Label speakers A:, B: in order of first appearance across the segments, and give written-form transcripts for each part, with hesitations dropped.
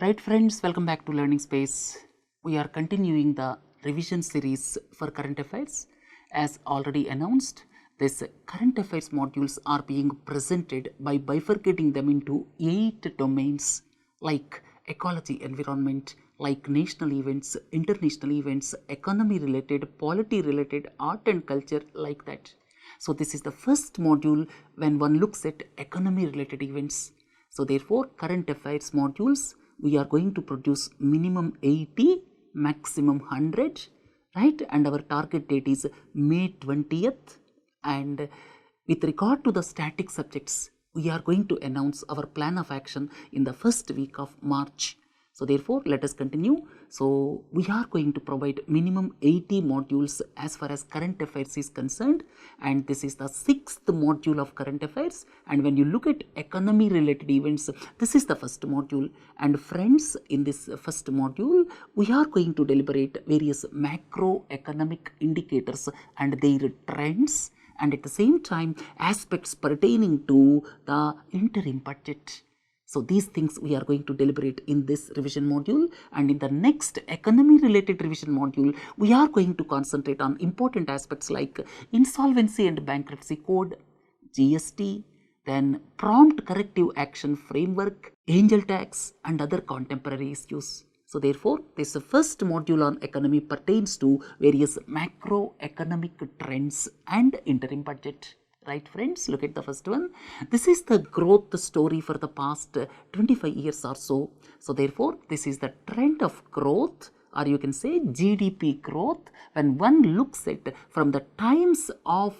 A: Right friends, welcome back to Learning Space. We are continuing the revision series for current affairs. As already announced, these current affairs modules are being presented by bifurcating them into 8 domains like ecology, environment, like national events, international events, economy related, polity related, art and culture, like that. So this is the first module when one looks at economy related events. So therefore, current affairs modules, we are going to produce minimum 80, maximum 100, right? And our target date is May 20th. And with regard to the static subjects, we are going to announce our plan of action in the first week of March. So therefore, let us continue. So we are going to provide minimum 80 modules as far as current affairs is concerned, and this is the 6th module of current affairs. And when you look at economy related events, this is the first module. And friends, in this first module, we are going to deliberate various macroeconomic indicators and their trends, and at the same time aspects pertaining to the interim budget. So these things we are going to deliberate in this revision module, and in the next economy related revision module, we are going to concentrate on important aspects like insolvency and bankruptcy code, GST, then prompt corrective action framework, angel tax and other contemporary issues. So therefore, this first module on economy pertains to various macroeconomic trends and interim budget. Right friends, look at the first one. This is the growth story for the past 25 years or so. So therefore, this is the trend of growth, or you can say GDP growth, when one looks at from the times of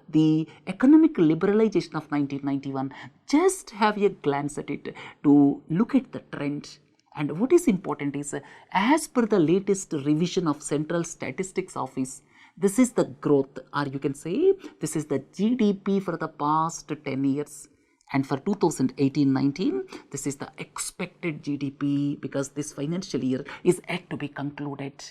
A: the economic liberalization of 1991. Just have a glance at it to look at the trend. And what is important is, as per the latest revision of Central Statistics Office, this is the growth, or you can say this is the GDP for the past 10 years. And for 2018-19, this is the expected GDP, because this financial year is yet to be concluded.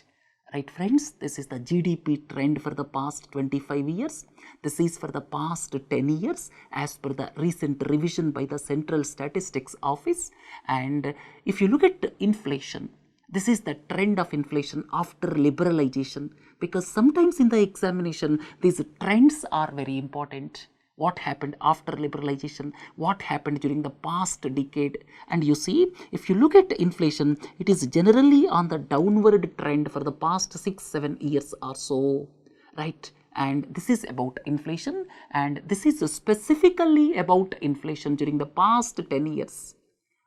A: Right friends, this is the GDP trend for the past 25 years. This is for the past 10 years as per the recent revision by the Central Statistics Office. And if you look at inflation, this is the trend of inflation after liberalization, because sometimes in the examination, these trends are very important. What happened after liberalization? What happened during the past decade? And you see, if you look at inflation, it is generally on the downward trend for the past 6-7 years or so, right? And this is about inflation, and this is specifically about inflation during the past 10 years,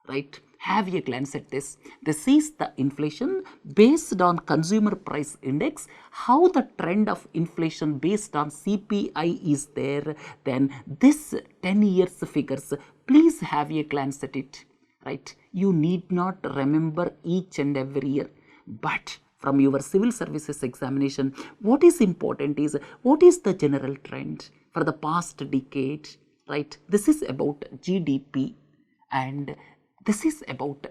A: right? Have a glance at this. This is the inflation based on consumer price index. How the trend of inflation based on CPI is there, then this 10 years figures, please have a glance at it, right? You need not remember each and every year, but from your civil services examination, what is important is, what is the general trend for the past decade, right? This is about GDP, and this is about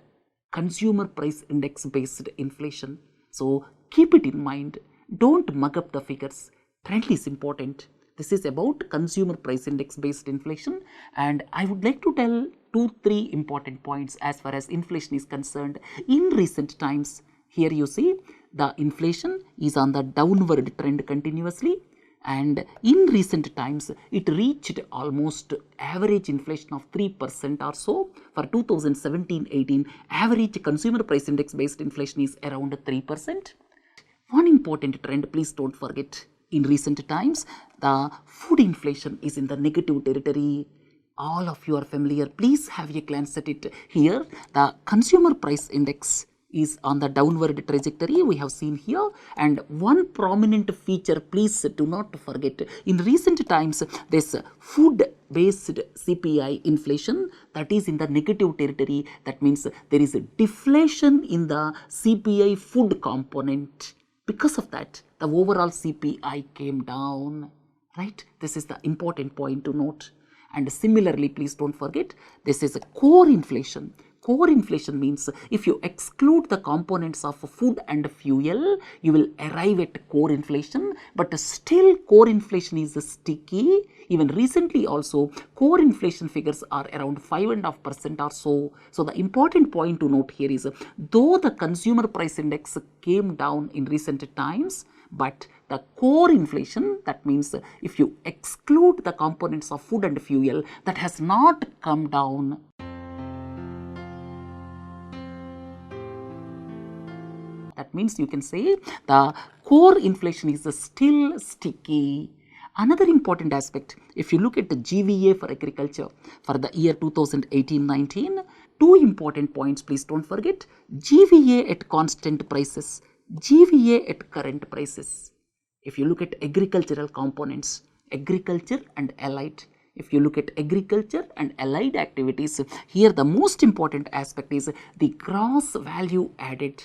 A: consumer price index based inflation. So keep it in mind. Don't mug up the figures. Trend is important. This is about consumer price index based inflation. And I would like to tell 2-3 important points as far as inflation is concerned. In recent times, here you see the inflation is on the downward trend continuously. And in recent times, it reached almost average inflation of 3% or so. For 2017-18, average consumer price index based inflation is around 3%. One important trend, please don't forget, in recent times, the food inflation is in the negative territory. All of you are familiar. Please have a glance at it. Here, the consumer price index is on the downward trajectory, we have seen here. And one prominent feature, please do not forget, in recent times, this food based CPI inflation, that is in the negative territory. That means there is a deflation in the CPI food component. Because of that, the overall CPI came down, right? This is the important point to note. And similarly, please don't forget, this is a core inflation. Core inflation means if you exclude the components of food and fuel, you will arrive at core inflation, but still core inflation is sticky. Even recently also, core inflation figures are around 5.5% or so. So the important point to note here is, though the consumer price index came down in recent times, but the core inflation, that means if you exclude the components of food and fuel, that has not come down. That means you can say the core inflation is still sticky. Another important aspect, if you look at the GVA for agriculture for the year 2018-19, two important points, please don't forget: GVA at constant prices, GVA at current prices. If you look at agricultural components, agriculture and allied, if you look at agriculture and allied activities, here the most important aspect is the gross value added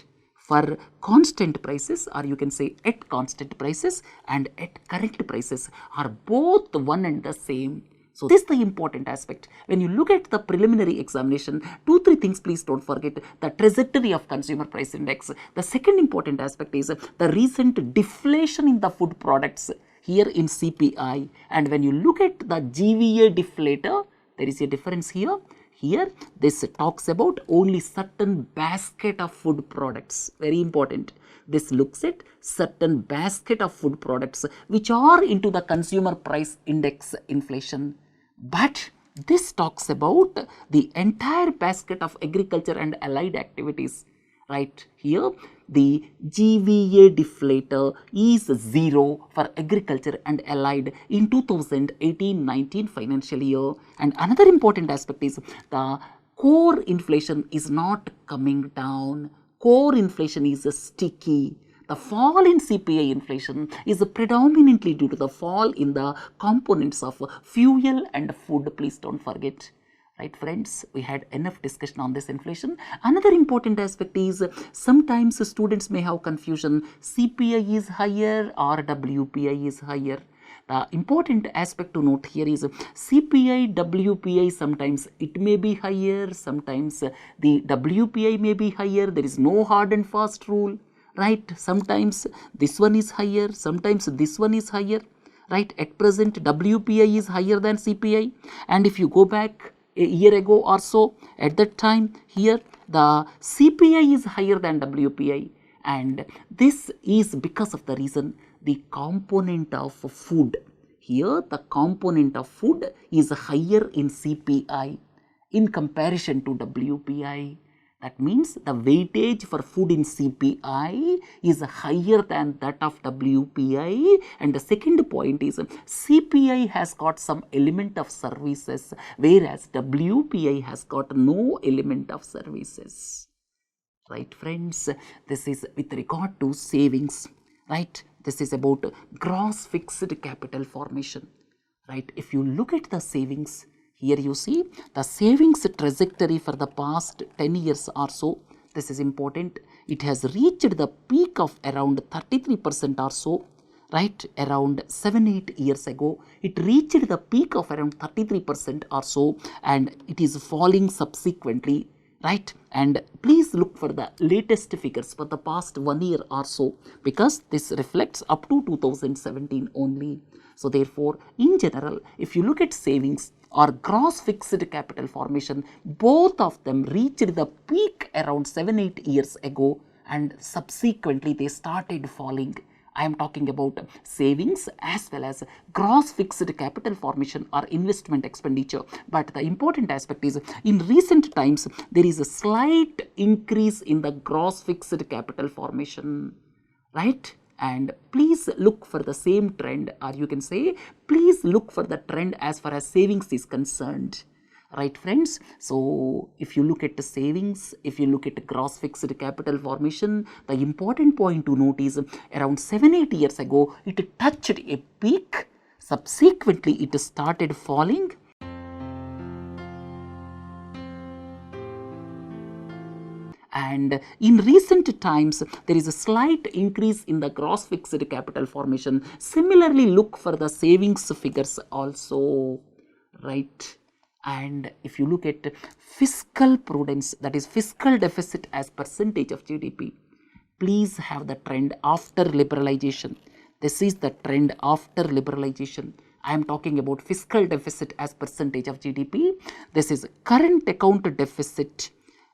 A: for constant prices, or you can say at constant prices and at current prices, are both one and the same. So this is the important aspect. When you look at the preliminary examination, 2-3 things please don't forget: the trajectory of consumer price index. The second important aspect is the recent deflation in the food products here in CPI. And when you look at the GVA deflator, there is a difference here. Here this talks about only certain basket of food products. Very important. This looks at certain basket of food products which are into the consumer price index inflation. But this talks about the entire basket of agriculture and allied activities. Right here, the GVA deflator is 0 for agriculture and allied in 2018-19 financial year. And another important aspect is the core inflation is not coming down. Core inflation is sticky. The fall in CPI inflation is predominantly due to the fall in the components of fuel and food. Please don't forget. Right, friends, we had enough discussion on this inflation. Another important aspect is sometimes students may have confusion: CPI is higher or WPI is higher. The important aspect to note here is CPI, WPI, sometimes it may be higher, sometimes the WPI may be higher. There is no hard and fast rule, right? Sometimes this one is higher, sometimes this one is higher, right? At present, WPI is higher than CPI, and if you go back a year ago or so, at that time here the CPI is higher than WPI, and this is because of the reason the component of food. Here the component of food is higher in CPI in comparison to WPI. That means the weightage for food in CPI is higher than that of WPI. And the second point is CPI has got some element of services, whereas WPI has got no element of services. Right, friends, this is with regard to savings. Right, this is about gross fixed capital formation. Right, if you look at the savings, here you see the savings trajectory for the past 10 years or so. This is important. It has reached the peak of around 33% or so, right? Around 7-8 years ago, it reached the peak of around 33% or so, and it is falling subsequently, right? And please look for the latest figures for the past 1 year or so, because this reflects up to 2017 only. So therefore, in general, if you look at savings or gross fixed capital formation, both of them reached the peak around 7-8 years ago, and subsequently they started falling. I am talking about savings as well as gross fixed capital formation or investment expenditure. But the important aspect is, in recent times, there is a slight increase in the gross fixed capital formation, right? And please look for the same trend, or you can say please look for the trend as far as savings is concerned. Right, friends? So if you look at the savings, if you look at the gross fixed capital formation, the important point to note is around 7-8 years ago, it touched a peak. Subsequently, it started falling. And in recent times, there is a slight increase in the gross fixed capital formation. Similarly, look for the savings figures also, right? And if you look at fiscal prudence, that is fiscal deficit as percentage of GDP, please have the trend after liberalization. This is the trend after liberalization. I am talking about fiscal deficit as percentage of GDP. This is current account deficit,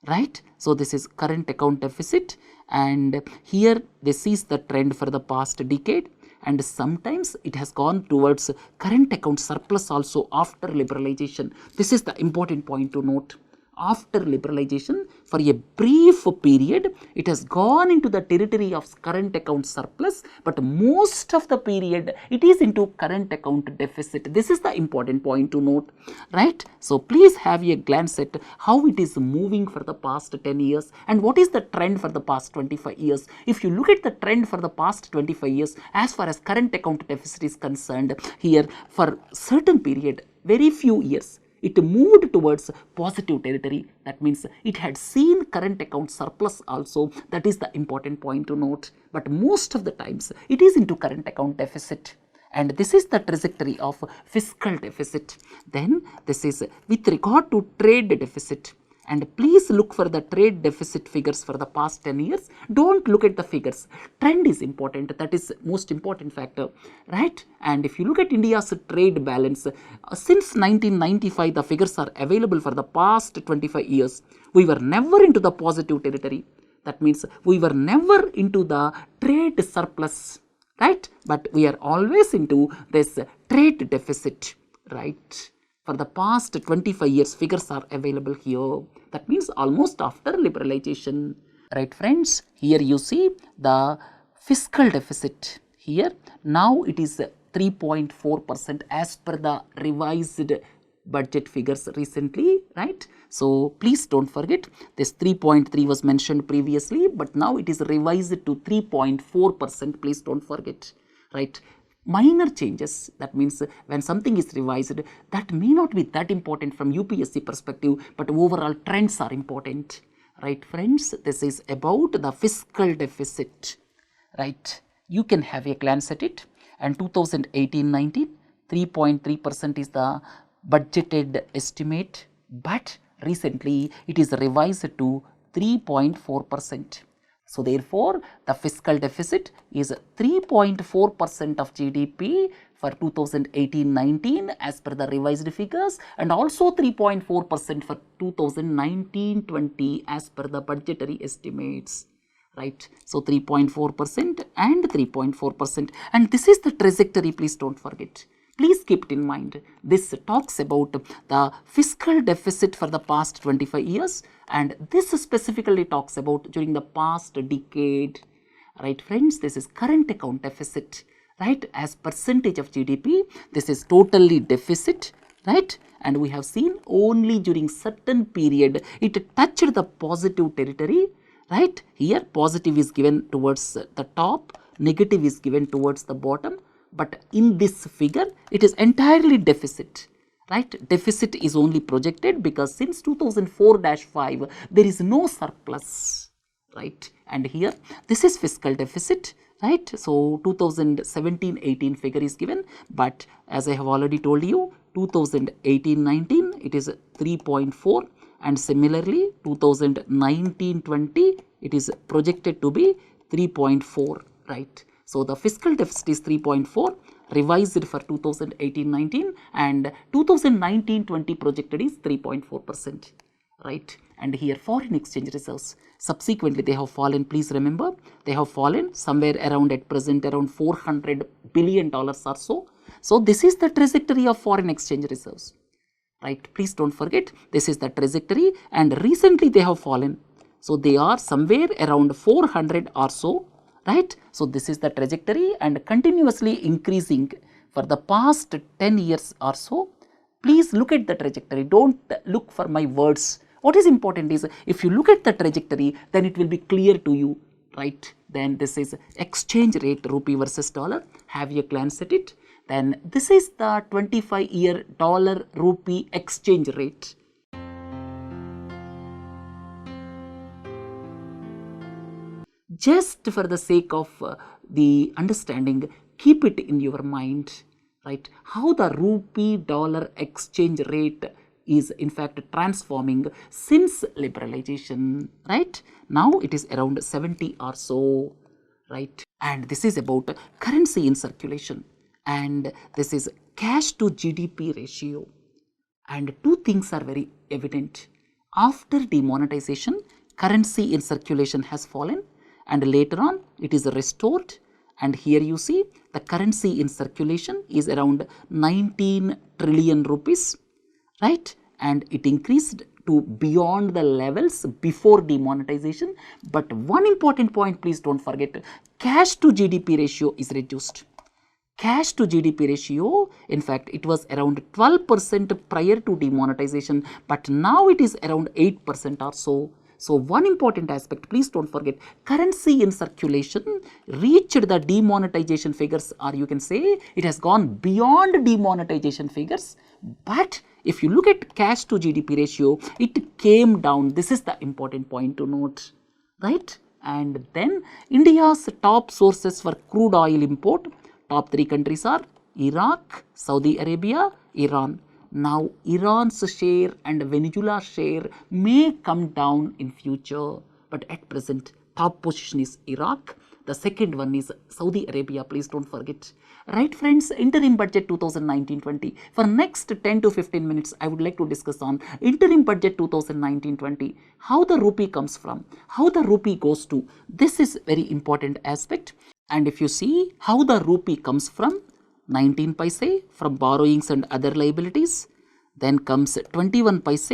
A: right? So this is current account deficit, and here this is the trend for the past decade, and sometimes it has gone towards current account surplus also after liberalization. This is the important point to note. After liberalization, for a brief period, it has gone into the territory of current account surplus, but most of the period it is into current account deficit. This is the important point to note, right? So please have a glance at how it is moving for the past 10 years and what is the trend for the past 25 years. If you look at the trend for the past 25 years, as far as current account deficit is concerned, here for certain period, very few years, it moved towards positive territory. That means it had seen current account surplus also. That is the important point to note. But most of the times it is into current account deficit. And this is the trajectory of fiscal deficit. Then this is with regard to trade deficit. And please look for the trade deficit figures for the past 10 years. Don't look at the figures. Trend is important. That is most important factor, right? And if you look at India's trade balance, since 1995, the figures are available for the past 25 years. We were never into the positive territory. That means we were never into the trade surplus, right? But we are always into this trade deficit, right? For the past 25 years, figures are available here. That means almost after liberalization. Right, friends? Here you see the fiscal deficit. Here, now it is 3.4% as per the revised budget figures recently, right? So please don't forget, this 3.3 was mentioned previously, but now it is revised to 3.4%. Please don't forget, right? Minor changes, that means when something is revised, that may not be that important from UPSC perspective, but overall trends are important, right, friends? This is about the fiscal deficit, right? You can have a glance at it. And 2018-19, 3.3% is the budgeted estimate, but recently it is revised to 3.4%. So therefore, the fiscal deficit is 3.4% of GDP for 2018-19 as per the revised figures, and also 3.4% for 2019-20 as per the budgetary estimates, right? So 3.4% and 3.4%, and this is the trajectory, please don't forget. Please keep it in mind. This talks about the fiscal deficit for the past 25 years, and this specifically talks about during the past decade, right, friends? This is current account deficit, right, as percentage of GDP. This is totally deficit, right? And we have seen only during certain period it touched the positive territory, right? Here positive is given towards the top, negative is given towards the bottom. But in this figure, it is entirely deficit, right? Deficit is only projected because since 2004-5, there is no surplus, right? And here, this is fiscal deficit, right? So 2017-18 figure is given, but as I have already told you, 2018-19, it is 3.4, and similarly 2019-20, it is projected to be 3.4, right? So the fiscal deficit is 3.4, revised for 2018-19, and 2019-20 projected is 3.4%, right? And here foreign exchange reserves, subsequently they have fallen. Please remember, they have fallen somewhere around at present around $400 billion or so. So this is the trajectory of foreign exchange reserves, right? Please don't forget, this is the trajectory, and recently they have fallen. So they are somewhere around 400 or so, right? So this is the trajectory and continuously increasing for the past 10 years or so. Please look at the trajectory. Don't look for my words. What is important is if you look at the trajectory, then it will be clear to you, right? Then this is exchange rate rupee versus dollar. Have a glance at it. Then this is the 25-year dollar rupee exchange rate. Just for the sake of the understanding, keep it in your mind, right? How the rupee dollar exchange rate is in fact transforming since liberalization, right? Now it is around 70 or so, right? And this is about currency in circulation, and this is cash to GDP ratio. And two things are very evident. After demonetization, currency in circulation has fallen, and later on it is restored. And here you see the currency in circulation is around 19 trillion rupees, right? And it increased to beyond the levels before demonetization. But one important point, please don't forget, cash to GDP ratio is reduced. Cash to GDP ratio, in fact, it was around 12% prior to demonetization, but now it is around 8% or so. So, one important aspect, please don't forget, currency in circulation reached the demonetization figures, or you can say it has gone beyond demonetization figures. But if you look at cash to GDP ratio, it came down. This is the important point to note, right? And then India's top sources for crude oil import. Top three countries are Iraq, Saudi Arabia, Iran. Now, Iran's share and Venezuela's share may come down in future, but at present, top position is Iraq. The second one is Saudi Arabia, please don't forget. Right friends, interim budget 2019-20. For next 10 to 15 minutes, I would like to discuss on interim budget 2019-20. How the rupee comes from, how the rupee goes to. This is very important aspect. And if you see how the rupee comes from, 19 paise from borrowings and other liabilities, then comes 21 paise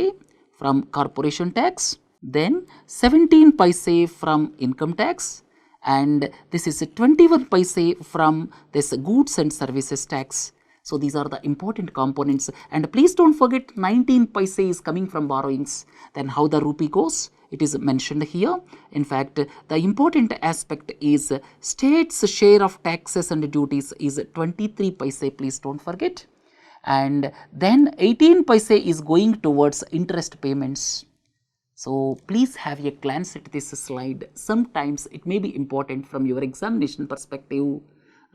A: from corporation tax, then 17 paise from income tax, and this is 21 paise from this goods and services tax. So these are the important components, and please don't forget 19 paise is coming from borrowings. Then how the rupee goes, it is mentioned here. In fact, the important aspect is state's share of taxes and duties is 23 paise, please don't forget. And then 18 paise is going towards interest payments. So please have a glance at this slide. Sometimes it may be important from your examination perspective,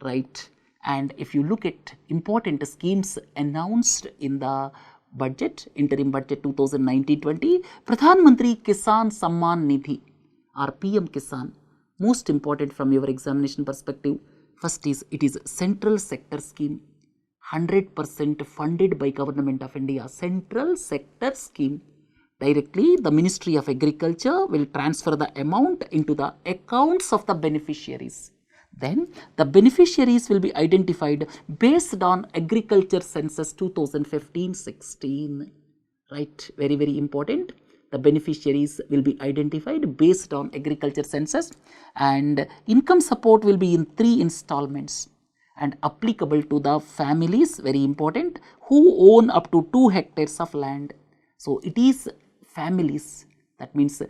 A: right? And if you look at important schemes announced in the budget, interim budget 2019-20, Pradhan Mantri Kisan SAMMAN NIDHI or PM Kisan, most important from your examination perspective. First is, it is central sector scheme, 100% funded by Government of India, central sector scheme. Directly, the Ministry of Agriculture will transfer the amount into the accounts of the beneficiaries. Then the beneficiaries will be identified based on Agriculture Census 2015-16, right? Very, very important. The beneficiaries will be identified based on Agriculture Census, and income support will be in 3 installments and applicable to the families, very important, who own up to 2 hectares of land. So it is families, that means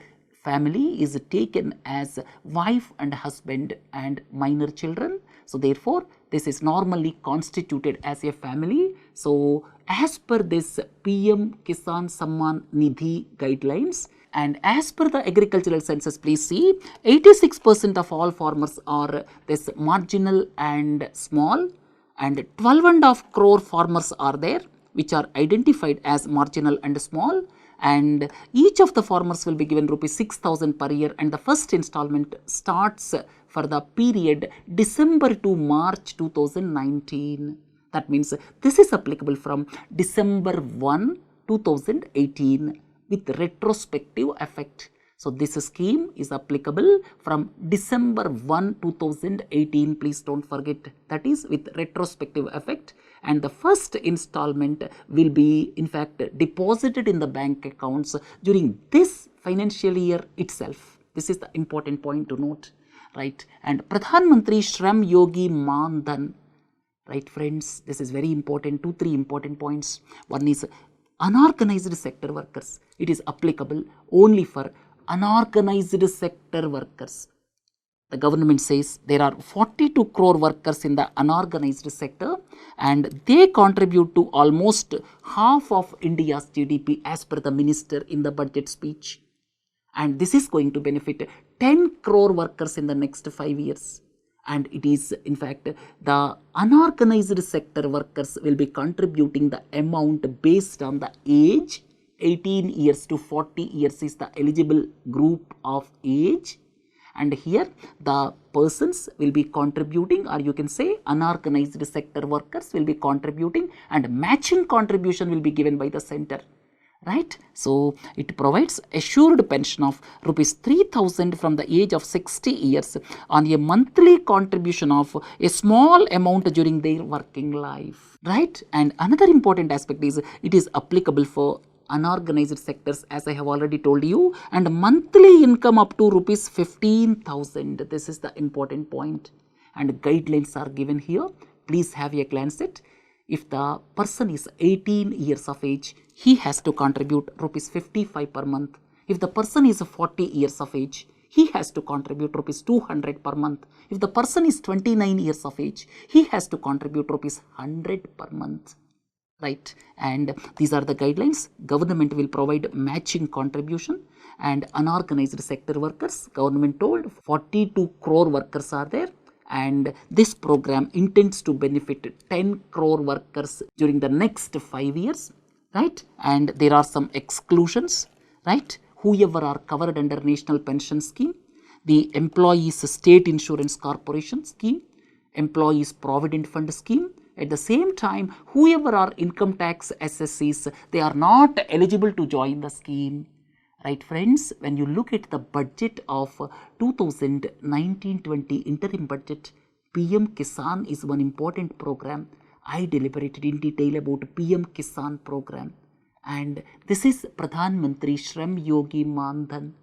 A: family is taken as wife and husband and minor children. So therefore, this is normally constituted as a family. So as per this PM Kisan Samman Nidhi guidelines, and as per the agricultural census, please see 86% of all farmers are this marginal and small, and 12.5 crore farmers are there which are identified as marginal and small. And each of the farmers will be given rupees 6,000 per year, and the first installment starts for the period December to March 2019. That means this is applicable from December 1, 2018 with retrospective effect. So this scheme is applicable from December 1, 2018. Please don't forget, that is with retrospective effect. And the first installment will be in fact deposited in the bank accounts during this financial year itself. This is the important point to note, right? And Pradhan Mantri SHRAM YOGI MANDHAN, right friends, this is very important. 2-3 important points. One is unorganized sector workers. It is applicable only for unorganized sector workers. The government says there are 42 crore workers in the unorganized sector, and they contribute to almost half of India's GDP as per the minister in the budget speech. And this is going to benefit 10 crore workers in the next 5 years. and it is in fact the unorganized sector workers will be contributing the amount based on the age. 18 years to 40 years is the eligible group of age, and here the persons will be contributing, or you can say unorganized sector workers will be contributing, and matching contribution will be given by the center. Right. So, it provides assured pension of rupees 3,000 from the age of 60 years on a monthly contribution of a small amount during their working life. Right. And another important aspect is it is applicable for unorganized sectors, as I have already told you, and monthly income up to rupees 15,000. This is the important point, and guidelines are given here. Please have a glance at. If the person is 18 years of age, he has to contribute rupees 55 per month. If the person is 40 years of age, he has to contribute rupees 200 per month. If the person is 29 years of age, he has to contribute rupees 100 per month. Right, and these are the guidelines. Government will provide matching contribution, and unorganized sector workers, government told 42 crore workers are there, and this program intends to benefit 10 crore workers during the next 5 years. Right, and there are some exclusions. Right, whoever are covered under National Pension Scheme, the Employees State Insurance Corporation Scheme, Employees Provident Fund Scheme. At the same time, whoever are income tax assessees, they are not eligible to join the scheme. Right, friends, when you look at the budget of 2019-20 interim budget, PM KISAN is one important program. I deliberated in detail about PM KISAN program, and this is PRADHAN MANTRI SHRAM YOGI MANDHAN.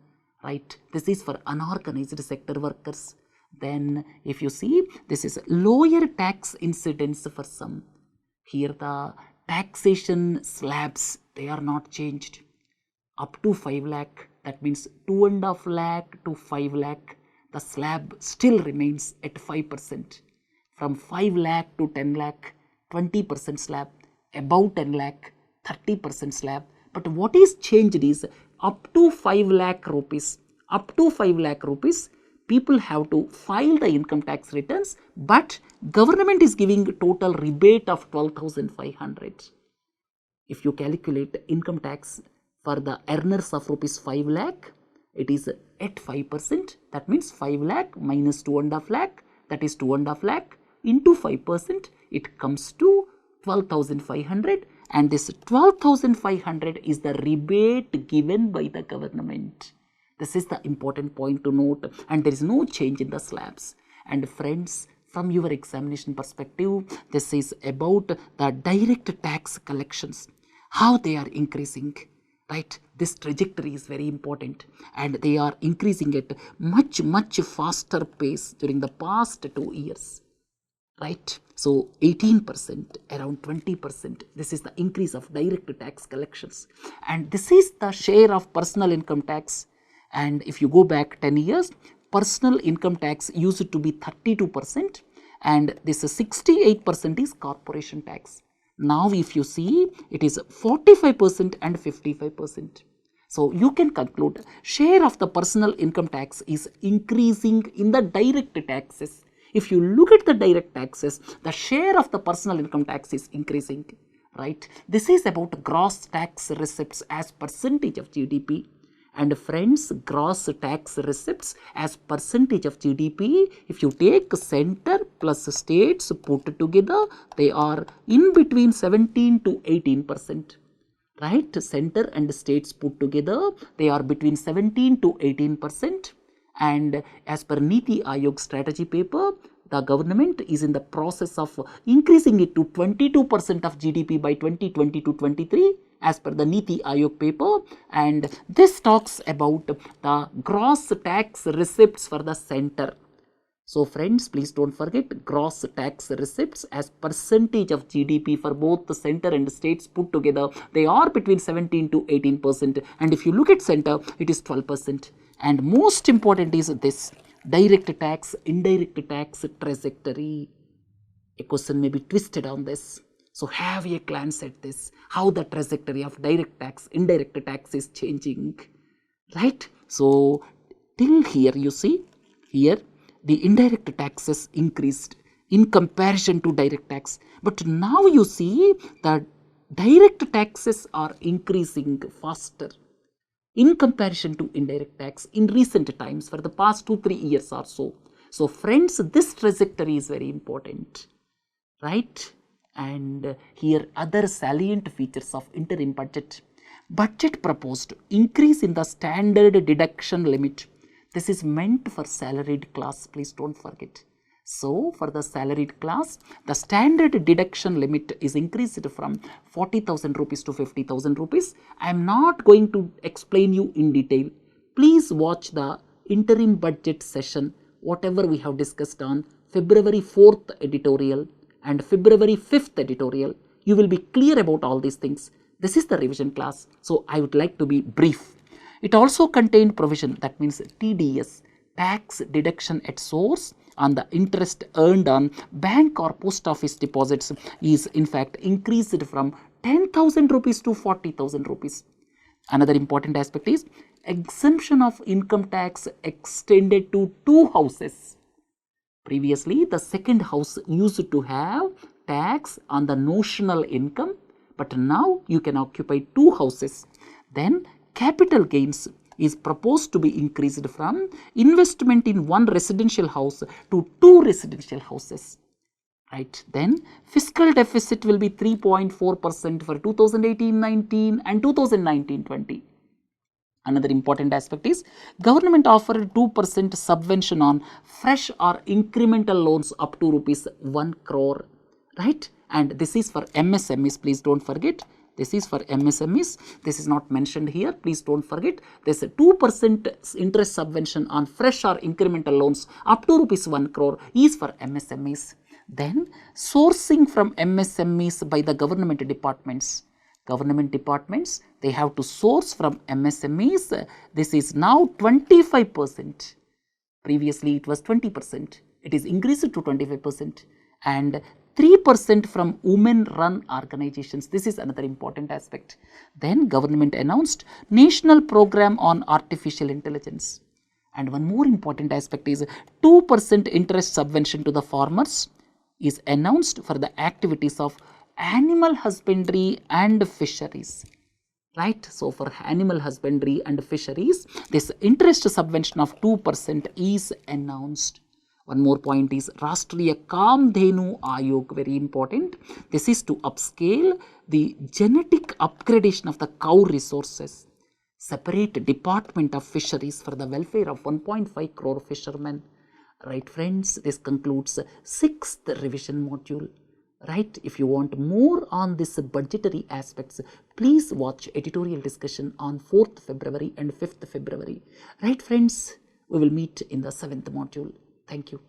A: Right, this is for unorganized sector workers. Then if you see, this is lower tax incidence for some. Here the taxation slabs, they are not changed. Up to 5 lakh, that means 2.5 lakh to 5 lakh, the slab still remains at 5%. From 5 lakh to 10 lakh, 20% slab. Above 10 lakh, 30% slab. But what is changed is up to 5 lakh rupees, people have to file the income tax returns, but government is giving total rebate of 12,500. If you calculate income tax for the earners of rupees 5 lakh, it is at 5%. That means 5 lakh minus 2.5 lakh, that is 2.5 lakh into 5%, it comes to 12,500, and this 12,500 is the rebate given by the government. This is the important point to note, and there is no change in the slabs. And friends, from your examination perspective, this is about the direct tax collections, how they are increasing. Right, this trajectory is very important, and they are increasing at much faster pace during the past 2 years. Right, so 18%, around 20%, this is the increase of direct tax collections, and this is the share of personal income tax. And if you go back 10 years, personal income tax used to be 32%, and this 68% is corporation tax. Now if you see, it is 45% and 55%. So you can conclude share of the personal income tax is increasing in the direct taxes. If you look at the direct taxes, the share of the personal income tax is increasing. Right, this is about gross tax receipts as percentage of GDP. And friends, gross tax receipts as percentage of GDP, if you take center plus states put together, they are in between 17 to 18%. Right, center and states put together, they are between 17 to 18%. And as per NIDHI Ayog strategy paper, the government is in the process of increasing it to 22% of GDP by 2020 to 23. As per the NIDHI Ayog paper, and this talks about the gross tax receipts for the center. So friends, please don't forget, gross tax receipts as percentage of GDP for both the center and states put together, they are between 17 to 18%, and if you look at center, it is 12%. And most important is this direct tax, indirect tax trajectory. A question may be twisted on this. So have a glance at this, how the trajectory of direct tax, indirect tax is changing. Right. So till here you see, here the indirect taxes increased in comparison to direct tax. But now you see that direct taxes are increasing faster in comparison to indirect tax in recent times for the past 2-3 years or so. So friends, this trajectory is very important, right? And here other salient features of interim budget. Budget proposed increase in the standard deduction limit. This is meant for salaried class, please don't forget. So for the salaried class, the standard deduction limit is increased from 40,000 rupees to 50,000 rupees. I am not going to explain you in detail. Please watch the interim budget session, whatever we have discussed on February 4th editorial and February 5th editorial. You will be clear about all these things. This is the revision class, so I would like to be brief. It also contained provision, that means TDS, tax deduction at source, on the interest earned on bank or post office deposits is in fact increased from 10,000 rupees to 40,000 rupees. Another important aspect is exemption of income tax extended to 2 houses. Previously, the second house used to have tax on the notional income, but now you can occupy 2 houses. Then capital gains is proposed to be increased from investment in 1 residential house to 2 residential houses, right? Then fiscal deficit will be 3.4% for 2018-19 and 2019-20. Another important aspect is government offered 2% subvention on fresh or incremental loans up to rupees 1 crore, right? And this is for MSMEs, please don't forget. This is for MSMEs. This is not mentioned here. Please don't forget. There's a 2% interest subvention on fresh or incremental loans up to rupees 1 crore is for MSMEs. Then sourcing from MSMEs by the government departments. Government departments, they have to source from MSMEs. This is now 25%. Previously it was 20%. It is increased to 25%. And 3% from women-run organizations. This is another important aspect. Then government announced national program on artificial intelligence. And one more important aspect is 2% interest subvention to the farmers is announced for the activities of animal husbandry and fisheries. Right? So for animal husbandry and fisheries, this interest subvention of 2% is announced. One more point is Rashtriya Kamdhenu Ayog, very important. This is to upscale the genetic upgradation of the cow resources. Separate department of fisheries for the welfare of 1.5 crore fishermen. Right friends, this concludes 6th revision module. Right, if you want more on this budgetary aspects, please watch editorial discussion on 4th February and 5th February. Right friends, we will meet in the 7th module. Thank you.